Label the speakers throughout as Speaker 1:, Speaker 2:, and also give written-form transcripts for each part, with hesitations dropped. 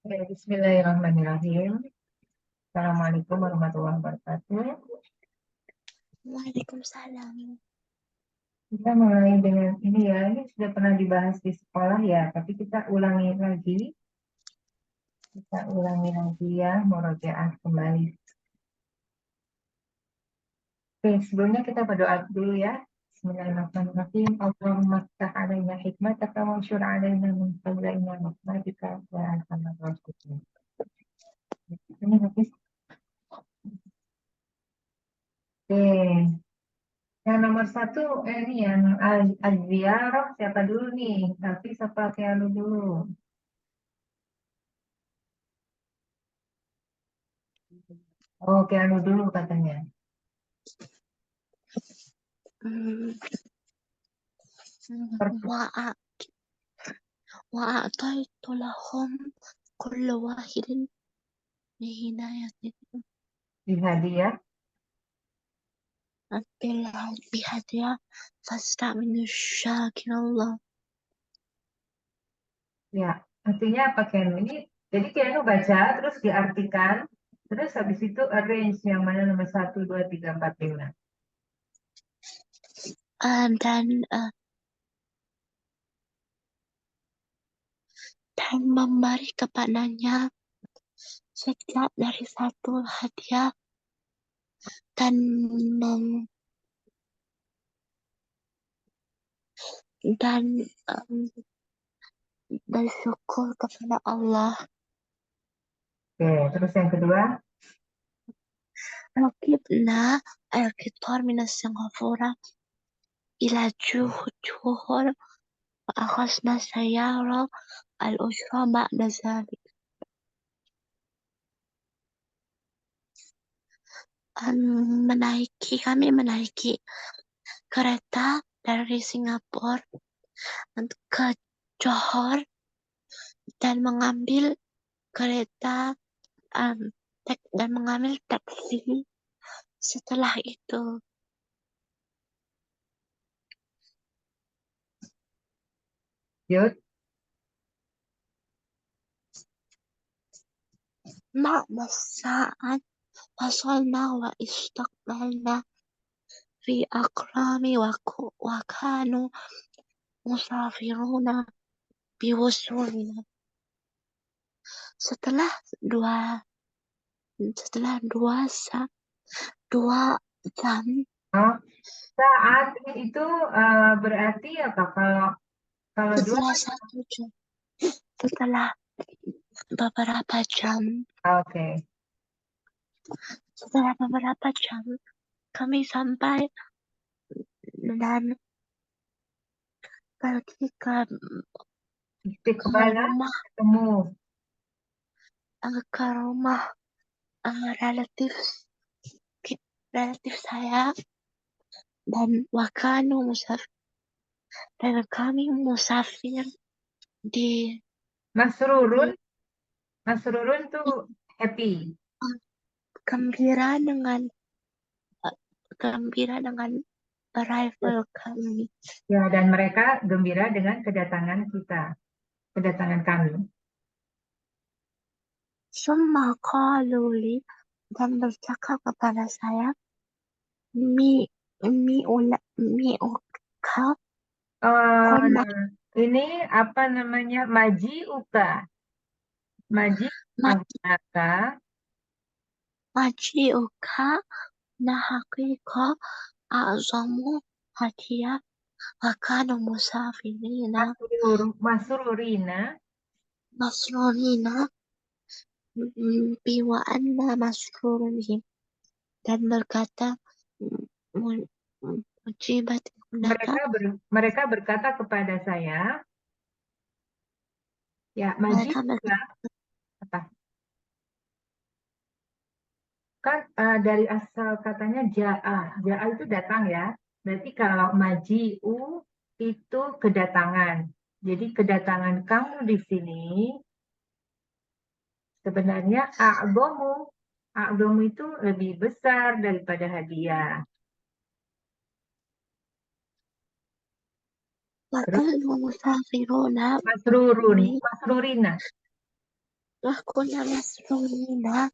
Speaker 1: Ya, Bismillahirrahmanirrahim. Assalamualaikum warahmatullahi wabarakatuh.
Speaker 2: Waalaikumsalam.
Speaker 1: Kita mulai dengan ini ya, ini sudah pernah dibahas di sekolah ya, tapi kita ulangi lagi. Kita ulangi lagi ya, murojaah kembali. Oke, sebelumnya kita berdoa dulu ya. Bismillahirrahmanirrahim. Allahumma ftah alaina hikmataka wa anshur alaina min fadlina rahmatika ya arhamar rahimin. Ini habis. Oke. Yang nomor satu, ini yang al-ziarah siapa dulu nih? Tapi siapa Keanu dulu? Oh, Keanu dulu katanya.
Speaker 2: وأع- وأعطيت لهم كل واحد بهداية
Speaker 1: Hadiah.
Speaker 2: بهدية فاستعملوا الشاكر الله.
Speaker 1: Ya, artinya apa Keanu ini? Jadi Keanu baca, terus diartikan, terus habis itu arrange yang mana nomor 1, 2, 3, 4, 5.
Speaker 2: Dan memberi kepadanya setiap dari satu hadiah dan dan bersyukur kepada Allah.
Speaker 1: Oke, terus yang kedua.
Speaker 2: ركبنا القطار من سنغافورة إلى جوهر وأخذنا سيارة الأجرة بعد ذلك. Kami menaiki kereta dari Singapura ke Johor dan mengambil kereta dan mengambil taksi. Setelah itu
Speaker 1: Yud.
Speaker 2: مع الساعة وصلنا واستقبلنا في أكرام وكانوا مسافرون بوصولنا. Setelah dua jam
Speaker 1: Oh, saat itu berarti apa? Kalau dua
Speaker 2: setelah
Speaker 1: kan?
Speaker 2: 1 jam setelah beberapa jam
Speaker 1: Oke.
Speaker 2: setelah beberapa jam kami sampai dan pergi ke
Speaker 1: Istiqbalah
Speaker 2: rumah
Speaker 1: ketemu.
Speaker 2: ke rumah relatif saya dan kami musafir di
Speaker 1: Masrurun. Masrurun tuh happy.
Speaker 2: gembira dengan arrival kami.
Speaker 1: Ya, dan mereka gembira dengan kedatangan kita, kedatangan kami.
Speaker 2: Semua kaluli dan bercakap kepada saya, mi uka kona
Speaker 1: Ini apa namanya? Maji uka. Maji Agnaka.
Speaker 2: maji uka na hakika azamu hadiah wakana musafirina
Speaker 1: Masrurina.
Speaker 2: masrurina biwa anna masrurihim dan berkata mujibat
Speaker 1: Mereka berkata kepada saya, ya Maji
Speaker 2: mereka
Speaker 1: uka apa? Kan dari asal katanya ja'a. Ja'a itu datang ya. Berarti kalau maji'u itu kedatangan. Jadi kedatangan kamu di sini sebenarnya a'domu. A'domu itu lebih besar daripada hadiah. Terus
Speaker 2: wakana musafiruna
Speaker 1: masrurina.
Speaker 2: Lakunya Masrurina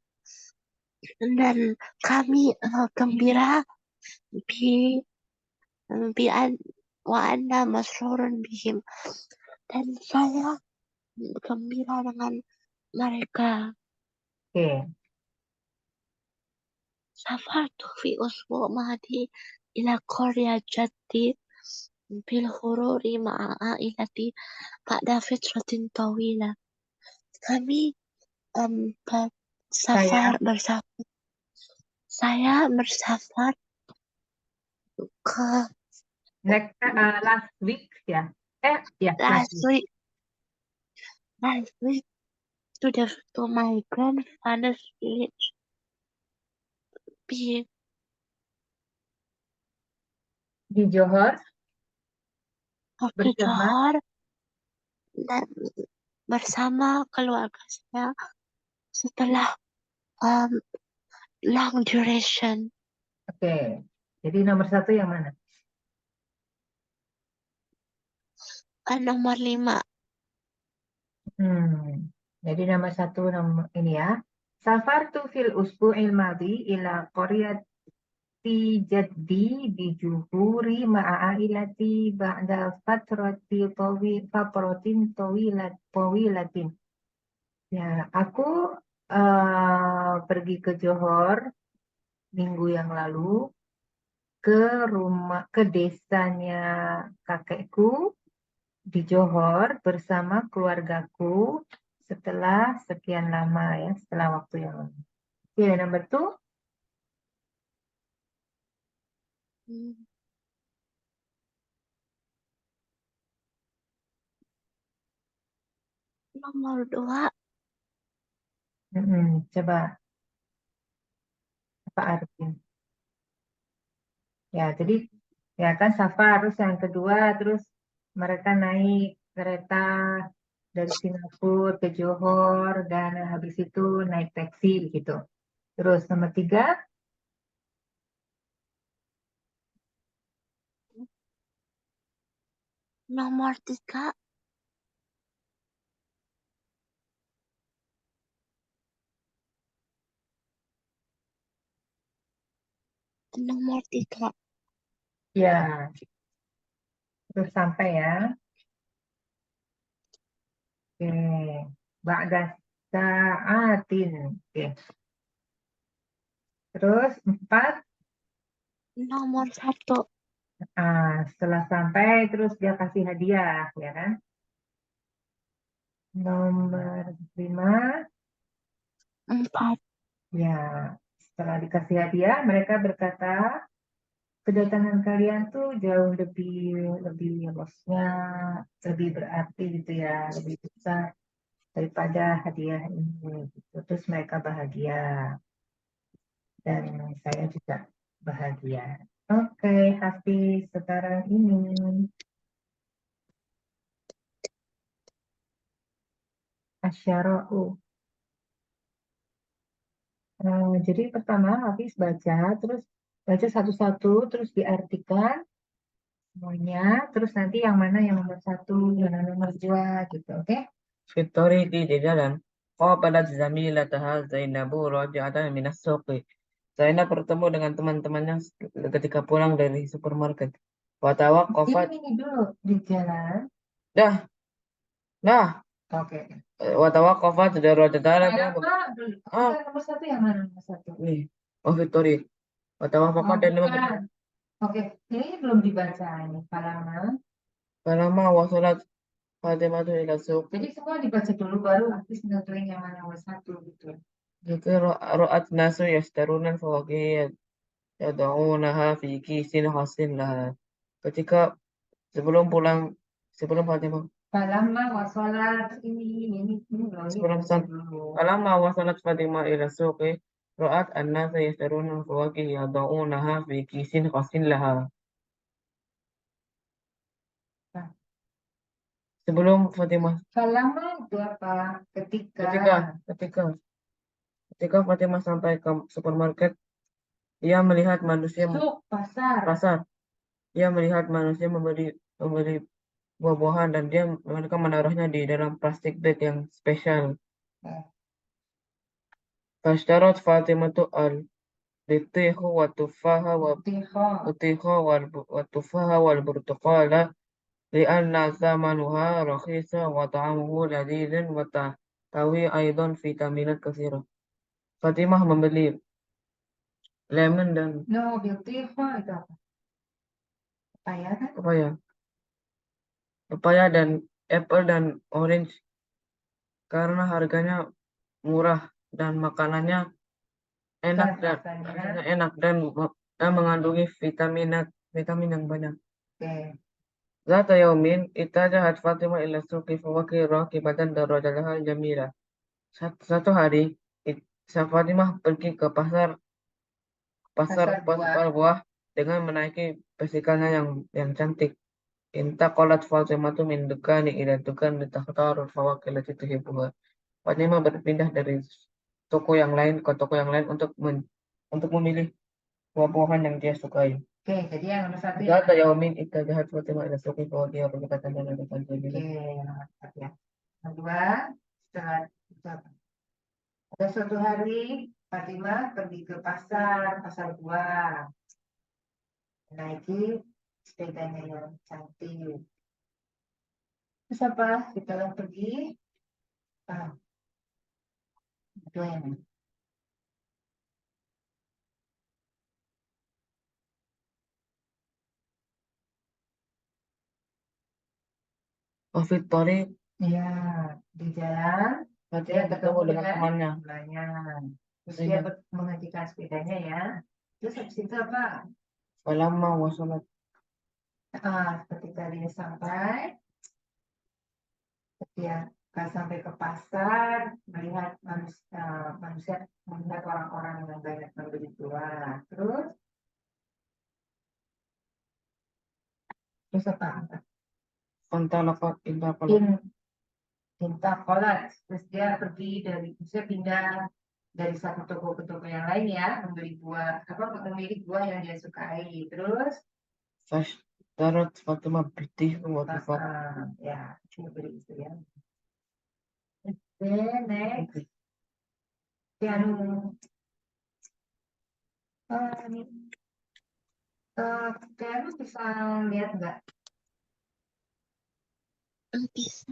Speaker 2: dan kami gembira bi bi wa anda masrurun bihim dan saya gembira dengan mereka.
Speaker 1: Oke.
Speaker 2: Safartu fi usbu' madi ila Korea Jati bil hururi ma'a ailati ba'da fitratin tawila. Kami saya bersafar ke
Speaker 1: Last week ya.
Speaker 2: last week to my grandfather's village
Speaker 1: Di Johor
Speaker 2: ke
Speaker 1: bersama
Speaker 2: Johor dan bersama keluarga saya setelah long duration.
Speaker 1: Oke. Jadi nomor 1 yang mana?
Speaker 2: Nomor 5.
Speaker 1: Jadi nomor 1 nomor ini ya. Safartu fil usbu'il madi ila qaryati jaddi bi juhuri ma'a ailati ba'da fatratin tawilatin. Ya, aku pergi ke Johor minggu yang lalu ke desanya kakekku di Johor bersama keluargaku setelah sekian lama ya, setelah waktu yang lama. Oke, nomor 2.
Speaker 2: Nomor 2.
Speaker 1: Coba apa artinya? Ya, jadi ya kan safar, terus yang kedua, terus mereka naik kereta dari Singapura ke Johor dan habis itu naik taksi gitu. Terus nomor 3.
Speaker 2: Nomor 3. Nomor 3.
Speaker 1: Ya, terus sampai ya. Oke, ba'da sa'atin. Oke. Terus 4.
Speaker 2: Nomor 1.
Speaker 1: Setelah sampai terus dia kasih hadiah ya kan. Nomor 5.
Speaker 2: 4.
Speaker 1: Ya, setelah dikasih hadiah mereka berkata kedatangan kalian tuh jauh lebih maksudnya lebih berarti gitu ya, lebih besar daripada hadiah ini gitu. Terus mereka bahagia dan saya juga bahagia. Oke, Hafiz, sekarang ini asyara'u. Jadi pertama Hafiz baca, terus baca satu-satu, terus diartikan semuanya, terus nanti yang mana yang nomor 1, yang mana nomor 2 gitu, oke?
Speaker 3: في الطريق di jalan قابلت زميلتها زينب راجعة من السوق. Zainab bertemu dengan teman-temannya ketika pulang dari supermarket. Watawaqqafat.
Speaker 1: Ini dulu di jalan.
Speaker 3: Dah.
Speaker 1: Oke.
Speaker 3: Watawaqqafat darajatan.
Speaker 1: Nomor 1 yang mana nomor 1?
Speaker 3: Nih. Oh, Victory. Watawaqqafat dan
Speaker 1: bukan. Oke, ini belum dibaca ini.
Speaker 3: Palama wasalat Fatimah ila suq.
Speaker 1: Jadi semua dibaca dulu baru Hafiz nentuin yang mana nomor 1 gitu.
Speaker 3: Jika ra'at nasu yashtaruna fawaqiyat yad'unaha fi kisin hasin laha. Ketika sebelum Fatimah
Speaker 1: Palama wasalat ini belum
Speaker 3: sebelum
Speaker 1: dibaca dulu.
Speaker 3: Falamma wasalat Fatimah ila suqi ra'at an-nasa yashtaruna fawaqih yad'unaha fi kisin hasin laha. Sebelum Fatimah.
Speaker 1: Palama itu apa?
Speaker 3: Ketika Fatimah sampai ke supermarket, ia melihat manusia pasar. Ia melihat manusia membeli buah-buahan dan mereka menaruhnya di dalam plastik bag yang spesial. Fashtarat Fatimatu al-bitiha wa tufaha wa
Speaker 1: Butiha.
Speaker 3: butiha wa tufaha wal burtuqala li'anna thamanuha rakhisa wa ta'amuhu ladidin wa tawi aidan vitaminat katsira. Fatimah membeli lemon dan
Speaker 1: No, butiha itu apa? Pepaya kan?
Speaker 3: pepaya dan apple dan orange karena harganya murah dan makanannya enak dan
Speaker 1: Rasanya.
Speaker 3: rasanya enak dan mengandungi vitamin yang banyak.
Speaker 1: Oke.
Speaker 3: Zata yaumin ittajahat Fatimah ila suqi fawakih rakibatan darajataha jamila. Satu hari Fatimah pergi ke pasar
Speaker 1: Pasar
Speaker 3: buah dengan menaiki bisikannya yang cantik. Intaqalat Fatimah min dukani ila dukani takhtarul fawakih allati tuhibbuha. Fatimah berpindah dari toko yang lain ke toko yang lain untuk memilih buah-buahan yang dia sukai.
Speaker 1: Oke, jadi yang nomor satu ya.
Speaker 3: Zata yaumin ittajahat Fatimah ila suqi fawakih rakibatan darajataha jamila.
Speaker 1: Oke, yang nomor satu ya. Yang kedua, setelah itu apa? Ada suatu hari Fatimah pergi ke pasar buah, menaiki sepedanya yang cantik. Terus apa? Setelah pergi, itu yang
Speaker 3: Wafit Tariq
Speaker 1: ya di jalan dia
Speaker 3: Fatimah bertemu dengan temannya.
Speaker 1: Terus dia menghentikan sepedanya ya. Terus habis itu apa?
Speaker 3: Falamma wasalat
Speaker 1: Ketika dia sampai, dia sampai ke pasar, melihat manusia melihat orang-orang yang banyak membeli buah. Terus apa?
Speaker 3: fantalaqat ila
Speaker 1: Minta kolat. Terus dia pergi saya pindah dari satu toko ke toko yang lain ya, memilih buah yang dia sukai. Terus
Speaker 3: fashtarat Fatimah bitih wa tufah.
Speaker 1: ya, cuma beli itu ya. Oke, next. Yang kalian bisa lihat nggak?
Speaker 2: Bisa.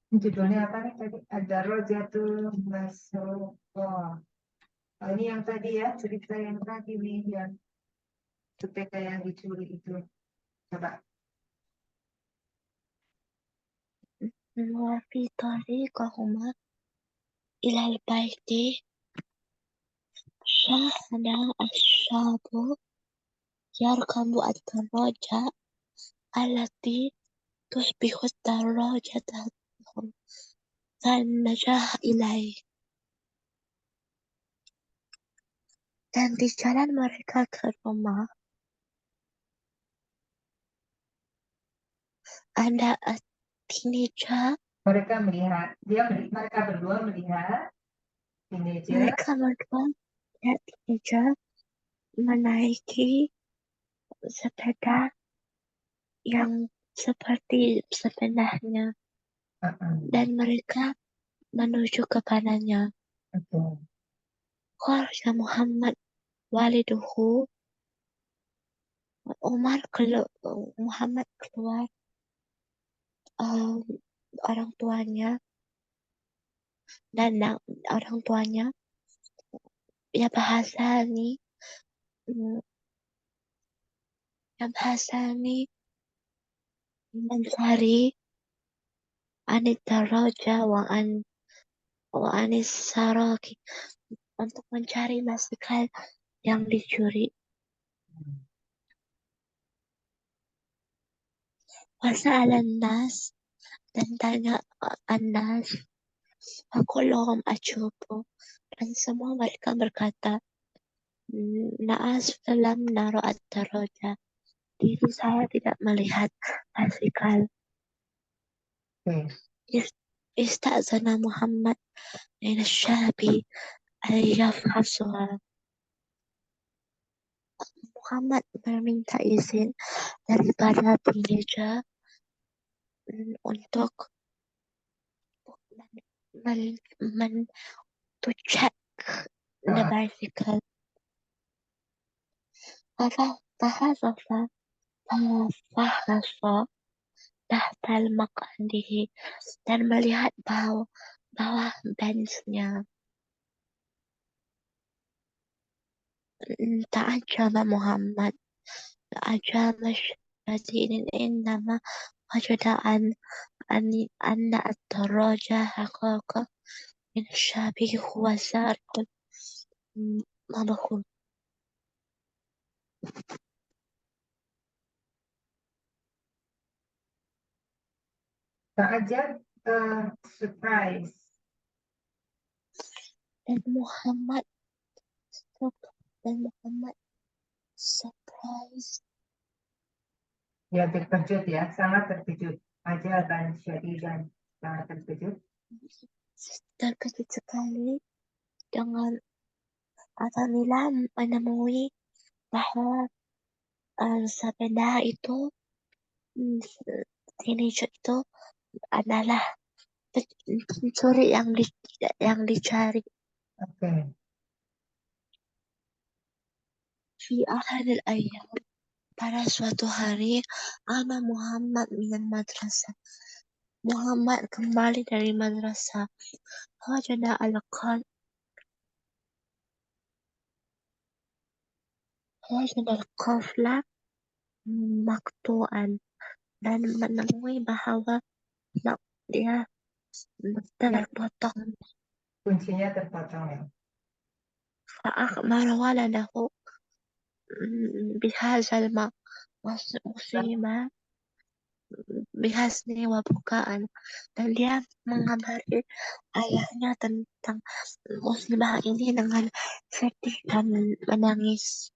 Speaker 1: Judulnya apa nih tadi? Ada Rojatul Masokoh. Oh, ini yang tadi ya, cerita yang tadi nih, yang sepeda yang dicuri itu. Coba.
Speaker 2: وفي طريقهما إلى البيت شاهد الشاب يركب الدراجة التي تشبه الدراجة فنجاه إليه. Dan di jalan mereka ke rumah, ada teenager.
Speaker 1: Mereka berdua melihat teenager.
Speaker 2: Mereka berdua melihat teenager menaiki sepeda yang seperti sepedanya, dan mereka menuju kepadanya. Kharaja Muhammad waliduhu. Muhammad keluar, orang tuanya, dan orang tuanya ya bahasa ini mencari anitaraja wa anis saraki, untuk mencari basikal yang dicuri. Wasa'alan nas, dan tanya Anas, fakulhum ajubu, dan semua mereka berkata, Naas lam nara ad-daraja, diri saya tidak melihat basikal. Istazana Muhammad min asyabi ayyafhasuha. Muhammad meminta izin daripada teenager untuk من to check the bicycle. فحصل تحت مقعده dan melihat bawah benchnya. تعجب محمد تعجب شديد عندما وجد أن الدراجة حقيقة من الشبيه هو سارق مبهور.
Speaker 1: تعجب surprise.
Speaker 2: Dan Muhammad surprise.
Speaker 1: Ya, terkejut ya, sangat terkejut. Ajaban syadidan, sangat terkejut.
Speaker 2: Terkejut sekali dengan apabila menemui bahwa sepeda itu teenager itu adalah pencuri yang dicari.
Speaker 1: Oke.
Speaker 2: Fi akhiril ayyam, pada suatu hari ana Muhammad minal madrasah. Muhammad kembali dari madrasah. Wajada al-qafla maktu'an dan menemui bahwa dia terpotong.
Speaker 1: Kuncinya terpotong ya.
Speaker 2: فأخبر ولده بهذا المصيبة bihasni wa bukaan, dan dia mengabari ayahnya tentang musibah ini dengan sedih dan menangis.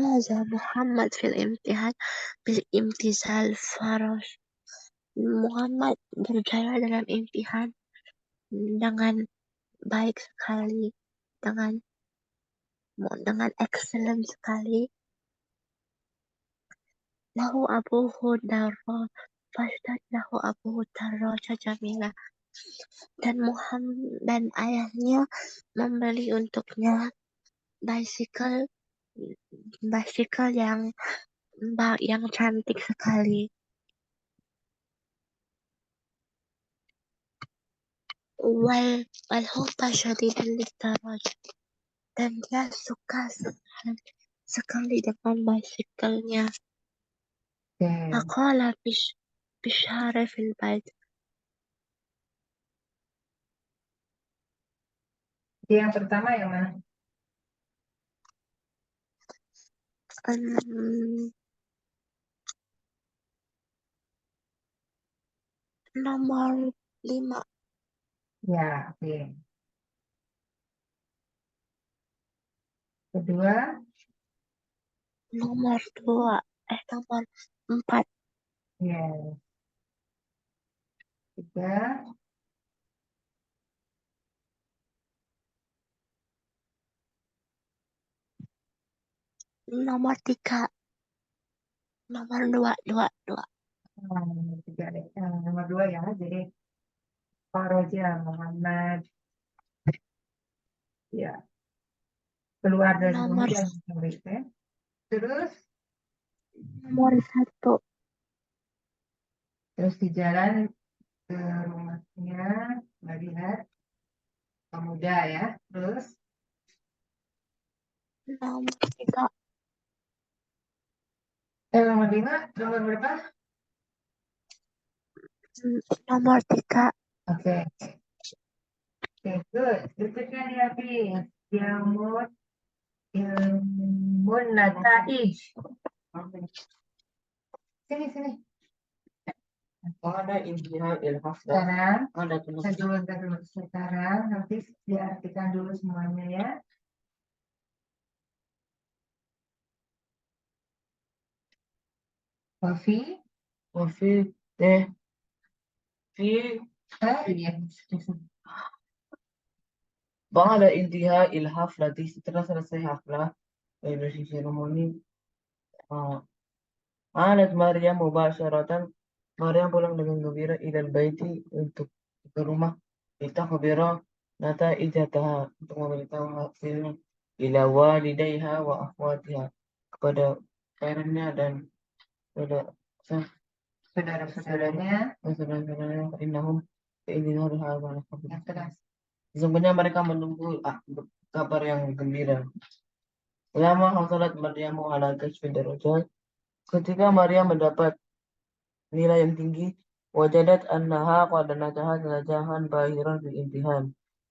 Speaker 2: Haza Muhammad fil imtihan bil imtizal faraj. Muhammad berjaya dalam imtihan dengan baik sekali, dengan excellent sekali. Lahu abuhu darra fashtad lahu abuhu darraja jamilah, dan ayahnya membeli untuknya bicycle yang cantik sekali. Wal hubba syadidan lidaraj, dan dia suka sekali dengan bicycle-nya. Faqala bishara fil bait.
Speaker 1: Yang pertama yang mana?
Speaker 2: Nomor 5.
Speaker 1: Ya, oke. Kedua?
Speaker 2: Nomor 4.
Speaker 1: Yes. Tiga?
Speaker 2: Nomor 3. Nomor 2.
Speaker 1: Nomor tiga deh. Nomor dua ya, jadi Faroja Muhammad. Ya. Keluar dari rumah
Speaker 2: Nomor
Speaker 1: dan ya. Terus
Speaker 2: nomor 1.
Speaker 1: Terus di jalan ke rumahnya melihat pemuda ya. Terus
Speaker 2: Nomor 3.
Speaker 1: nomor lima, nomor berapa?
Speaker 2: Nomor 3.
Speaker 1: Oke. Oke, good. Berikutnya nih habis. Ilmun nataij. Sini.
Speaker 3: Pada intiha il-hafla.
Speaker 1: Sekarang, sekarang habis diartikan dulu semuanya ya.
Speaker 3: Wafi teh fi
Speaker 1: Iya.
Speaker 3: Ba'da intiha il-haflati, setelah selesai haflah resepsi seremoni, Alat Maryam mubasyaratan, Maryam pulang dengan gembira ilal baiti untuk ke rumah. Litakbira nata'ijataha untuk memberitahu hasilnya ila walidayha wa akhwatiha kepada parentnya dan kepada
Speaker 1: saudara-saudaranya
Speaker 3: saudara-saudaranya innahum bi'idznillah hadza
Speaker 1: yang telah
Speaker 3: sesungguhnya mereka menunggu kabar yang gembira. Lama hasalat Maryamu ala kashfi darajat. Ketika Maryam mendapat nilai yang tinggi, wajadat annaha qad najahat najahan bahiran bil imtihan.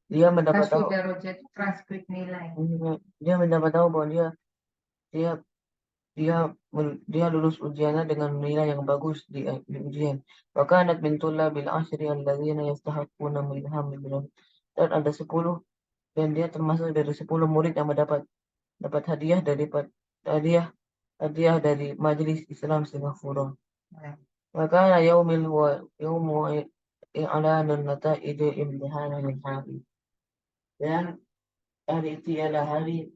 Speaker 3: Dia mendapat
Speaker 1: kasih
Speaker 3: tahu
Speaker 1: darajat transkrip nilai.
Speaker 3: dia mendapat tahu bahwa dia dia dia lulus ujiannya dengan nilai yang bagus di ujian. Wa kanat min tullabil ashri alladzina yastahiquna minham min dan ada 10 dan dia termasuk dari 10 murid yang dapat hadiah hadiah hadiah dari Majelis Islam Singapura.
Speaker 1: Nah,
Speaker 3: Maka yaumil huwa yaumu i'lanun nata'ij imtihanil hari. Dan hari itu ialah hari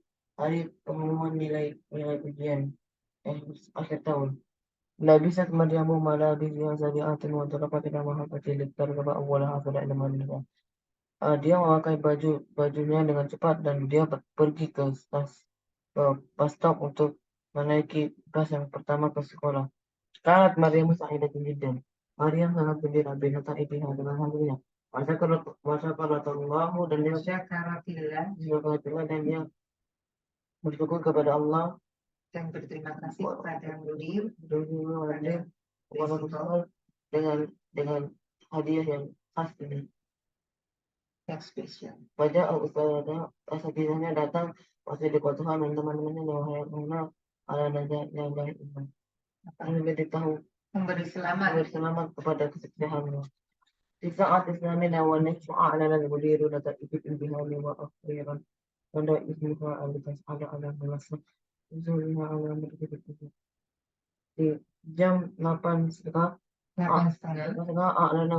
Speaker 3: pengumuman nilai ujian akhir tahun. Labisat Maryamu malabisha zari'atin wa tarakat ila mahabbatil tarkaba awwalaha fala ilma minha. Dia memakai bajunya dengan cepat dan dia pergi ke bus stop untuk menaiki bus yang pertama ke sekolah. Kanat Maryamu sa'idatin jiddan. Maryam sangat gembira binata ibiha dengan hasilnya. Masyakaratallahu dan dia
Speaker 1: Syakaratillah
Speaker 3: dan dia bersyukur kepada Allah
Speaker 1: dan berterima kasih kepada mudir
Speaker 3: kepada Rasul dengan hadiah yang khas ini.
Speaker 1: yang spesial.
Speaker 3: Pada asatidahnya datang pasti di Tuhan dan teman-temannya wahai Allah ala najah iman. Memberi tahu
Speaker 1: Memberi selamat
Speaker 3: selamat kepada kesuksesanmu. Di saat Islamina wa nashfa'a lana al-mudiru nata'ibit intihani wa akhiran wanda ismiha al-tas'ala ala malasah zuliha ala merdeka di jam 8.30
Speaker 1: 8.30
Speaker 3: A'lana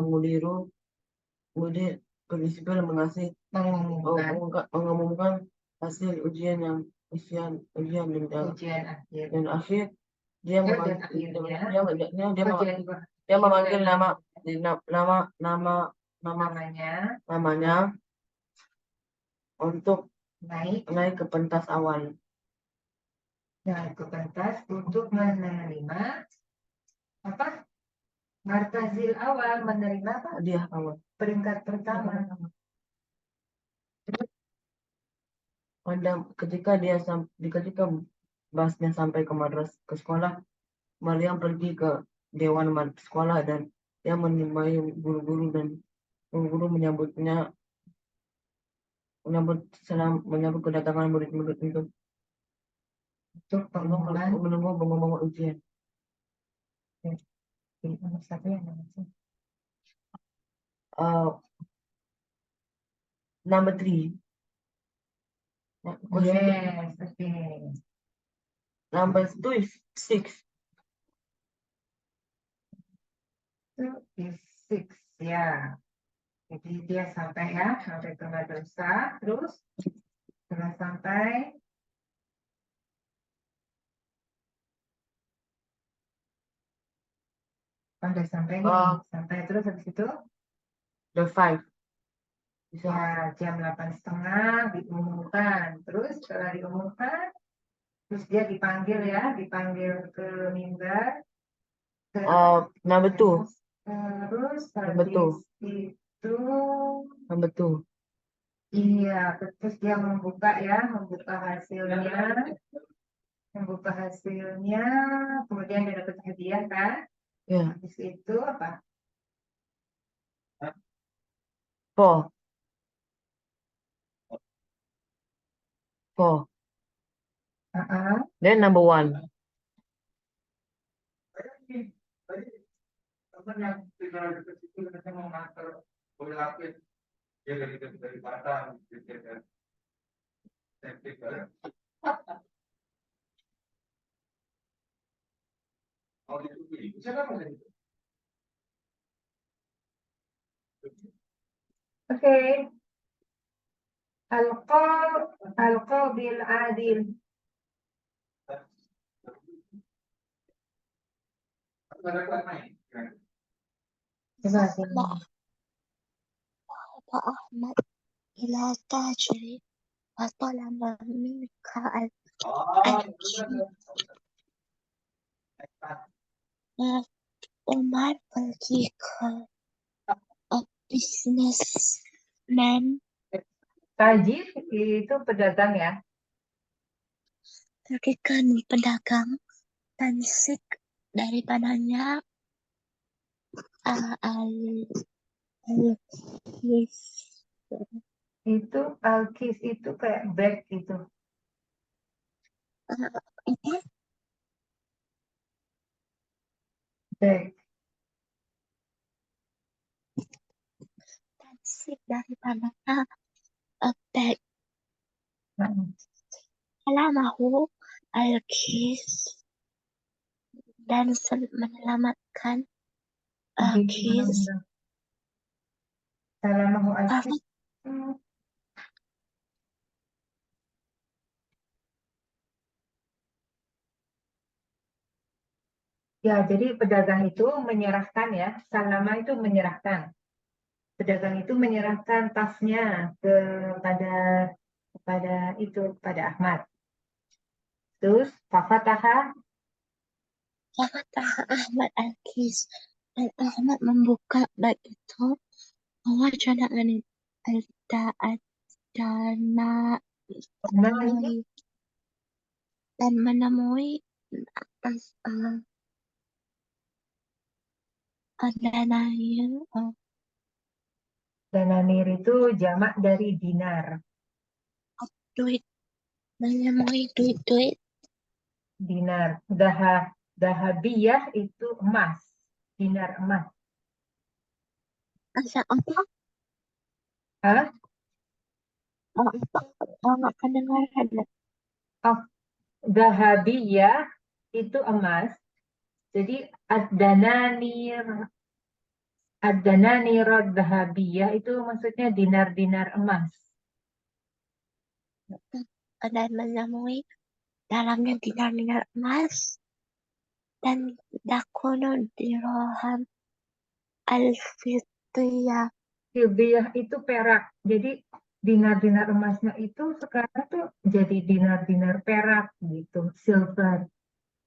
Speaker 3: mudir prinsipal mengumumkan hasil ujian
Speaker 1: akhir
Speaker 3: dan akhir dia
Speaker 1: dia
Speaker 3: memanggil namanya untuk naik ke pentas awal.
Speaker 1: Naik ke pentas untuk menerima apa? Markazil awal, menerima apa?
Speaker 3: Dia awal.
Speaker 1: Peringkat pertama.
Speaker 3: Ketika busnya sampai ke sekolah, Maryam pergi ke dewan sekolah dan dia menyembah guru-guru dan guru-guru menyambut kedatangan murid-murid untuk menunggu ujian. Number 3.
Speaker 1: Yes, okay.
Speaker 3: Number 2 is 6.
Speaker 1: 2 is 6, ya. Jadi dia sampai ke madrasah, terus setelah sampai sampai terus habis itu
Speaker 3: The 5.
Speaker 1: ya jam 8.30 diumumkan. Terus setelah diumumkan, terus dia dipanggil ke mimbar.
Speaker 3: Number 2.
Speaker 1: Terus
Speaker 3: Number 2.
Speaker 1: itu
Speaker 3: Number 2.
Speaker 1: iya, terus dia membuka hasilnya, kemudian dia dapat hadiah kan?
Speaker 3: Ya.
Speaker 1: Habis itu apa?
Speaker 3: 4. Then number 1.
Speaker 1: Oke. Al-Qabil Adil. Coba
Speaker 2: ذهب أحمد إلى تاجر وطلب منك Umar pergi ke businessman
Speaker 1: tajir itu pedagang ya.
Speaker 2: pergi ke pedagang tansik daripadanya Al-Kis
Speaker 1: Itu alkis itu kayak bag gitu.
Speaker 2: ini
Speaker 1: Bag.
Speaker 2: tansik daripadanya bag
Speaker 1: Nah,
Speaker 2: alamahu Al-Kis dan menyelamatkan Al-Kis
Speaker 1: Salamahu alkis. Ya, jadi pedagang itu menyerahkan ya. Salama itu menyerahkan. Pedagang itu menyerahkan tasnya kepada Ahmad. Terus Fafataha
Speaker 2: Fatah Ahmad Al-Kis dan Ahmad membuka bag itu wajada dana dan menemui
Speaker 1: Dananir itu jamak dari dinar.
Speaker 2: duit menemui duit
Speaker 1: Dinar. Dahabiyah itu emas. Dinar emas.
Speaker 2: asal apa
Speaker 1: Hah?
Speaker 2: nggak kedengaran
Speaker 1: Oh, dahabiyah itu emas. Jadi ad-dananir dahabiyah itu maksudnya dinar-dinar emas.
Speaker 2: dan menemui dalamnya dinar emas dan dakono dirham al-fitriyah
Speaker 1: Fidiyah itu perak. Jadi dinar-dinar emasnya itu sekarang tuh jadi dinar-dinar perak gitu, silver.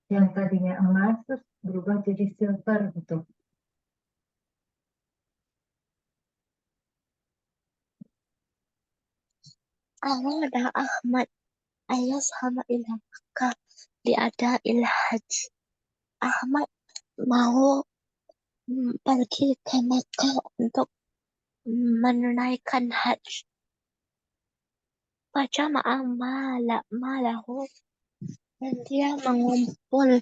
Speaker 1: Yang tadinya emas terus berubah jadi silver gitu.
Speaker 2: Arada Ahmad ayas sama ila Makkah diada ilhaj Ahmad mau pergi ke Makkah untuk menunaikan haji. Fajama'a malahu dan dia mengumpul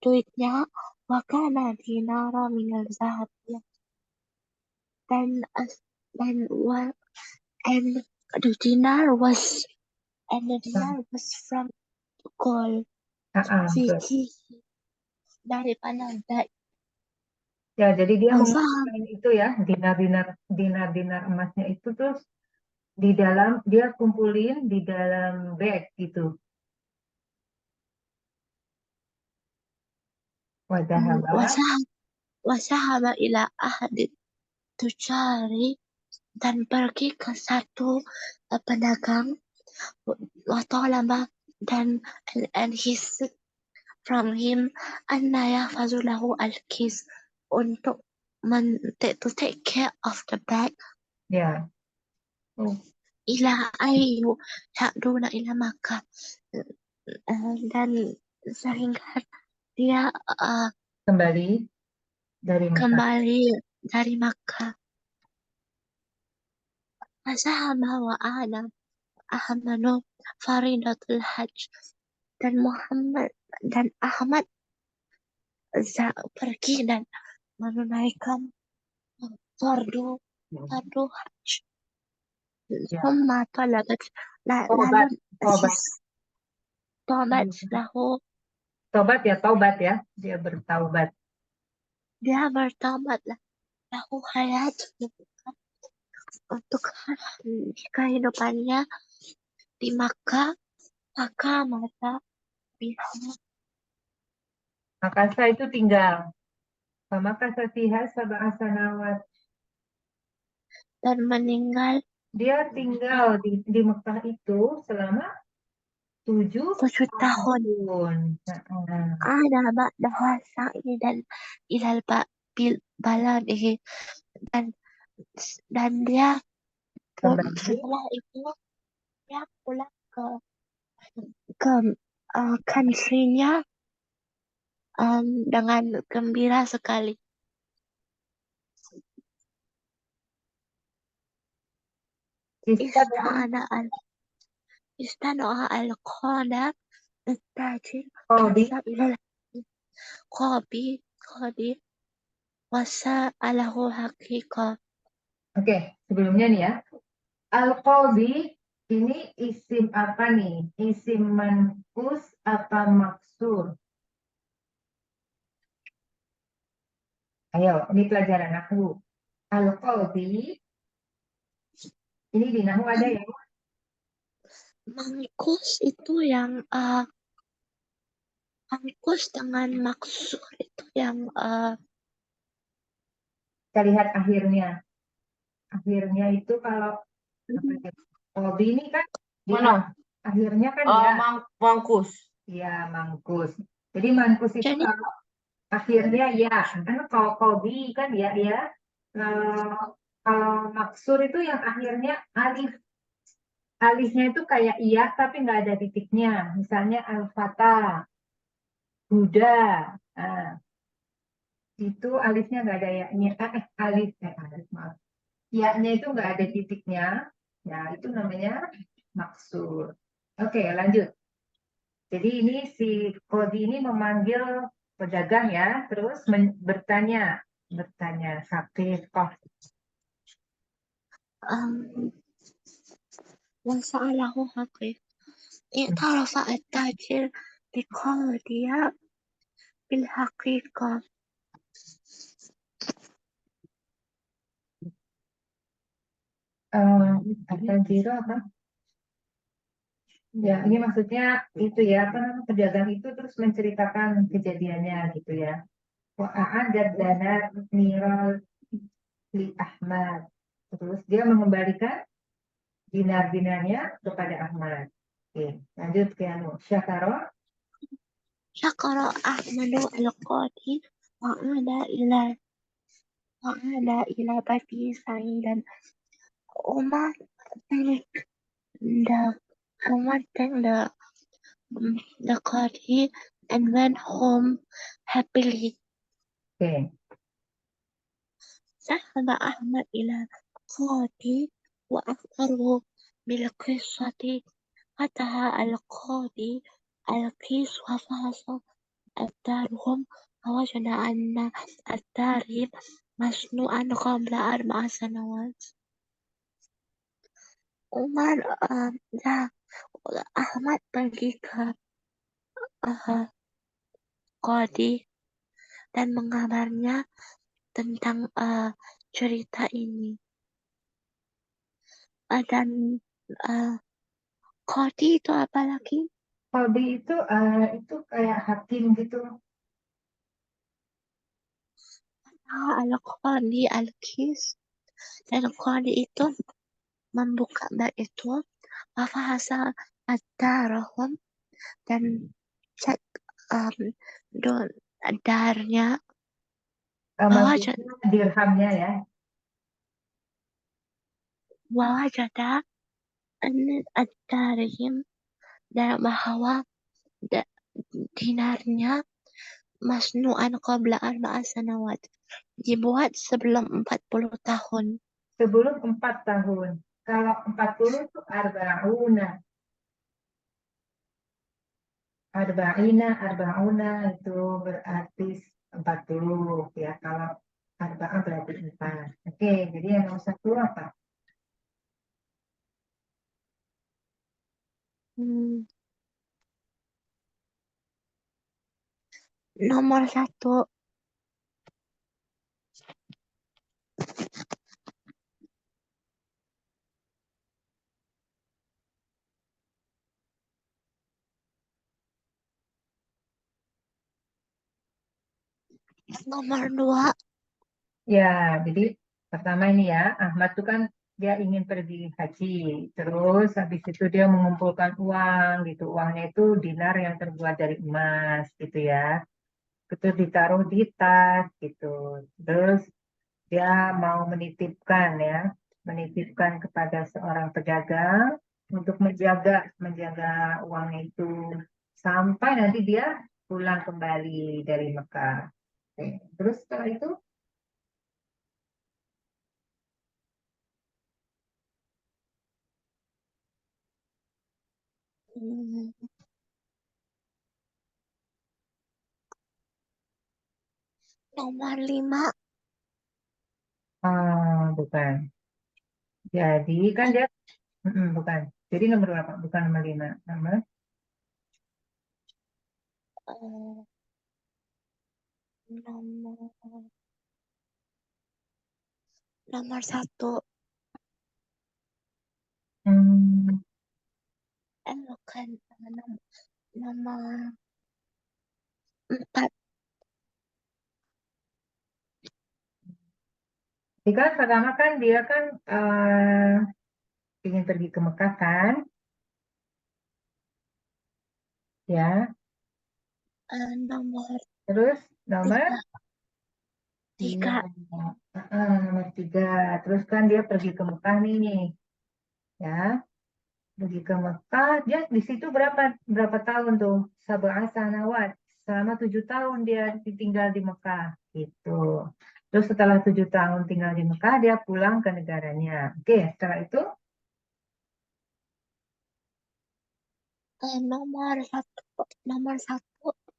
Speaker 2: duitnya wakana dinara minal zahab dan and the dinar was from gold
Speaker 1: Good.
Speaker 2: dari Panambak.
Speaker 1: Ya, jadi dia
Speaker 2: Masa
Speaker 1: mengumpulkan itu ya, dinar-dinar emasnya itu terus di dalam dia kumpulin di dalam bag gitu. Wadahaba.
Speaker 2: wasahaba ila ahadit tujari dan pergi ke satu pedagang watolaba dan and he seek from him anna yahfazulahu al-kis untuk to take care of the bag
Speaker 1: Ya.
Speaker 2: ila ayu ta'duna ila Makkah dan sehingga dia
Speaker 1: Kembali dari Mekah.
Speaker 2: kembali dari Makkah. Fasahama wa Adam Ahmadu Faridatul Hajj dan Muhammad dan Ahmad pergi dan menunaikan fardu hajj.
Speaker 1: Ya.
Speaker 2: Summa talabat lalu tobat lahu
Speaker 1: Tobat ya, taubat ya. Dia bertaubat.
Speaker 2: dia bertobat lahu hayat untuk kehidupannya di Makkah maka masa
Speaker 1: Makasa itu tinggal. Famakatha fiha sab'a sanawat.
Speaker 2: dan meninggal
Speaker 1: Dia tinggal di Mekah itu selama 7
Speaker 2: 7 tahun.
Speaker 1: tahun. Nah,
Speaker 2: Ada ba'daha sa'idan ilal baladihi, dan dia
Speaker 1: kembali
Speaker 2: setelah itu dia pulang ke country-nya dengan gembira sekali. Istana al-Qada التاجر
Speaker 1: Qadi.
Speaker 2: جلس إلى القاضي وسأله حقيقة.
Speaker 1: Oke, sebelumnya nih ya. Al-Qadi ini isim apa nih? Isim manqus apa maksur? Ayo, ini pelajaran nahwu. Al-Qadi ini di nahwu ada ya?
Speaker 2: Mangkus itu yang mangkus dengan maksud itu yang
Speaker 1: Kita lihat akhirnya. Akhirnya itu kalau apa ya? Qadi ini kan di
Speaker 3: Mana?
Speaker 1: akhirnya kan
Speaker 3: Oh,
Speaker 1: ya,
Speaker 3: mangkus.
Speaker 1: ya mangkus. Jadi mangkus itu
Speaker 2: jadi
Speaker 1: kalau akhirnya ya, kan kalau qadi kan ya ya. Kalau maksur itu yang akhirnya alif. Alifnya itu kayak iya tapi nggak ada titiknya. Misalnya al-fatah, Buddha. Nah, itu alifnya nggak ada ya-nya. Alif, maaf. Ya-nya itu nggak ada titiknya. Ya, itu namanya maksur. Oke, lanjut. Jadi ini si Kodi ini memanggil pedagang ya, terus bertanya, sakit kok.
Speaker 2: وسأله حقيقة. اعترف التاجر بقولي بالحقيقة.
Speaker 1: Apa zero apa? Ya, ini maksudnya itu ya, apa namanya, pedagang itu terus menceritakan kejadiannya gitu ya. Wa'adat dana niral li Ahmad. Terus dia mengembalikan dinar-dinarnya kepada Ahmad. Oke, lanjut ke anu. Syakaro.
Speaker 2: شكر أحمد القاضي وعاد إلى بيته سعيدا. Umar thanked the Qadi and went home happily.
Speaker 1: Oke.
Speaker 2: ذهب أحمد إلى القاضي وأخبره بالقصة. فتح القاضي الكيس وفحص دارهم فوجد أن الدار مصنوعا قبل 4 سنوات. Umar Ahmad pergi ke Qadi dan mengabarnya tentang cerita ini. Dan Qadi itu apa lagi?
Speaker 1: Qadi itu kayak hakim gitu.
Speaker 2: Al-Qadi Al-Kis, dan Qadi itu membuka bab itu, bahasa ad-darahum, dan cek darnya, bahwa
Speaker 1: Maksudnya dirhamnya ya.
Speaker 2: wajada ad-darihim, dan bahwa dinarnya masnu'an qabla 4 sanawat, dibuat sebelum 40 tahun.
Speaker 1: Sebelum 4 tahun. Kalau 40 itu arba'una. Arba'una itu berarti 40 ya. Kalau arba'ah berarti 4. Oke, jadi yang nomor 1 apa?
Speaker 2: Nomor 1, Nomor 2.
Speaker 1: Ya, jadi pertama ini ya, Ahmad tuh kan dia ingin pergi haji. Terus habis itu dia mengumpulkan uang gitu. Uangnya itu dinar yang terbuat dari emas gitu ya. Itu ditaruh di tas gitu. Terus dia mau menitipkan ya, menitipkan kepada seorang pedagang untuk menjaga menjaga uangnya itu sampai nanti dia pulang kembali dari Mekah. Oke. Terus setelah itu
Speaker 2: Hmm, Nomor 5.
Speaker 1: bukan. Jadi kan dia bukan. Jadi nomor berapa? Bukan nomor 5. Nomor
Speaker 2: eh, nomor nomor 1.
Speaker 1: hmm,
Speaker 2: Bukan. Nomor 4.
Speaker 1: jadi kan pertama kan dia kan ingin pergi ke Mekah kan, ya.
Speaker 2: Nomor
Speaker 1: Terus nomor
Speaker 2: 3.
Speaker 1: nomor 3. Terus kan dia pergi ke Mekah nih, ya. Pergi ke Mekah, dia di situ berapa berapa tahun tuh? Sab'a sanawat. Selama 7 tahun dia tinggal di Mekah, gitu. Terus setelah 7 tahun tinggal di Mekah, dia pulang ke negaranya. Oke, setelah itu,
Speaker 2: Nomor 1.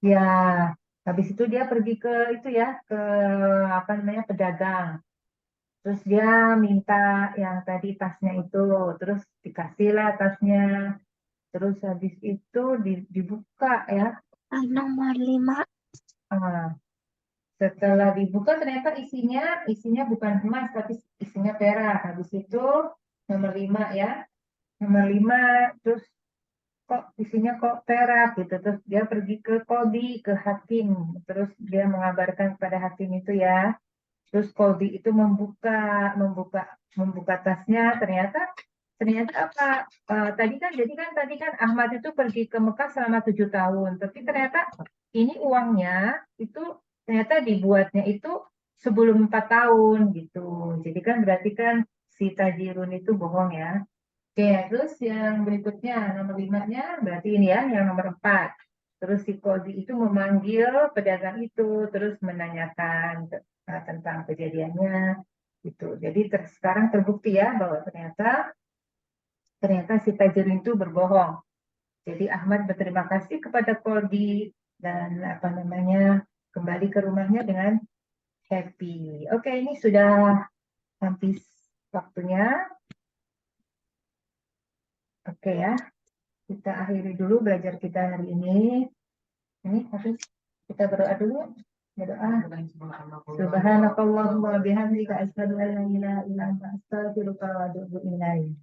Speaker 1: ya, habis itu dia pergi ke itu ya, ke apa namanya pedagang. Terus dia minta yang tadi tasnya itu, terus dikasihlah tasnya. Terus habis itu dibuka ya.
Speaker 2: Nomor 5.
Speaker 1: Ah, setelah dibuka ternyata isinya bukan emas tapi isinya perak. Habis itu nomor 5 ya. Nomor 5 terus kok isinya kok perak gitu. Terus dia pergi ke kodi, ke hakim. Terus dia mengabarkan kepada hakim itu ya. Terus kodi itu membuka membuka membuka tasnya ternyata ternyata apa tadi kan Ahmad itu pergi ke Mekah selama 7 tahun tapi ternyata ini uangnya itu ternyata dibuatnya itu sebelum 4 tahun gitu jadi kan berarti kan si Tajirun itu bohong ya. Oke, terus yang berikutnya nomor 5-nya berarti ini ya yang nomor 4. Terus si Kodi itu memanggil pedagang itu terus menanyakan tentang kejadiannya gitu. Jadi sekarang terbukti ya bahwa ternyata si Tajirin itu berbohong. Jadi Ahmad berterima kasih kepada Kodi dan apa namanya kembali ke rumahnya dengan happy. Oke, ini sudah habis waktunya. Oke ya. Kita akhiri dulu belajar kita hari ini. Ini habis kita berdoa dulu. Berdoa. Subhanakallahumma wa bihamdika asyhadu an la ilaha illa anta astaghfiruka wa atubu ilaik.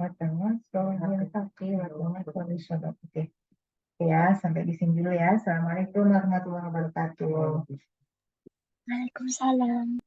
Speaker 1: Watanya yang sakit, watanya solusi. Oke. Ya, sampai di sini dulu ya. Assalamualaikum warahmatullahi wabarakatuh.
Speaker 2: Waalaikumsalam.